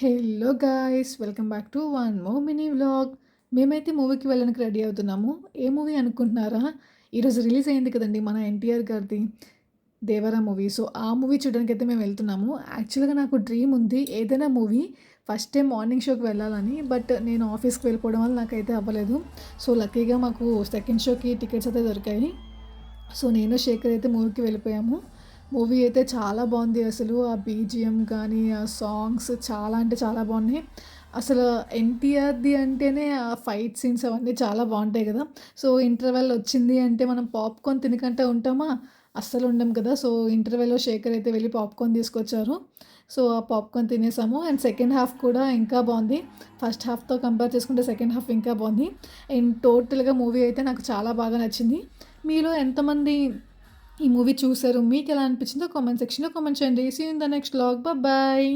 Hello guys! Welcome back to one more mini vlog. మేమైతే మూవీకి వెళ్ళడానికి రెడీ అవుతున్నాము. ఏ మూవీ అనుకుంటున్నారా? ఈరోజు రిలీజ్ అయింది కదండీ మన ఎన్టీఆర్ గారిది 'దేవరా' మూవీ. సో, ఆ మూవీ చూడడానికైతే మేము వెళ్తున్నాము. యాక్చువల్‌గా నాకు డ్రీమ్ ఉంది. ఏదైనా మూవీ ఫస్ట్ టైం మార్నింగ్ షోకి వెళ్ళాలని. బట్ నేను ఆఫీస్‌కి వెళ్ళిపోవడం వల్ల నాకైతే అవ్వలేదు. సో, లక్కీగా మాకు సెకండ్ షోకి టికెట్స్ అయితే దొరికాయి. సో, నేను శేఖర్ అయితే మూవీకి వెళ్ళిపోయాము. మూవీ అయితే చాలా బాగుంది అసలు. ఆ బీజీఎం కానీ, ఆ సాంగ్స్ చాలా అంటే చాలా బాగున్నాయి. అసలు ఎన్టీఆర్‌ది అంటేనే ఆ ఫైట్ సీన్స్ అవన్నీ చాలా బాగుంటాయి కదా! సో, ఇంటర్వెల్ వచ్చింది అంటే మనం పాప్‌కార్న్ తినకుండా ఉంటామా? అస్సలు ఉండం కదా! సో, ఇంటర్వెల్‌లో శేఖర్ అయితే వెళ్ళి పాప్‌కార్న్ తీసుకొచ్చారు. సో, ఆ పాప్‌కార్న్ తినేసాము. అండ్ సెకండ్ హాఫ్ కూడా ఇంకా బాగుంది. ఫస్ట్ హాఫ్‌తో కంపేర్ చేసుకుంటే సెకండ్ హాఫ్ ఇంకా బాగుంది. అండ్ టోటల్‌గా మూవీ అయితే నాకు చాలా బాగా నచ్చింది. మీలో ఎంతమంది ఈ మూవీ చూసారు? మీకెలా అనిపించిందో కామెంట్ సెక్షన్‌లో కామెంట్ చేయండి. See you in the next vlog. Bye.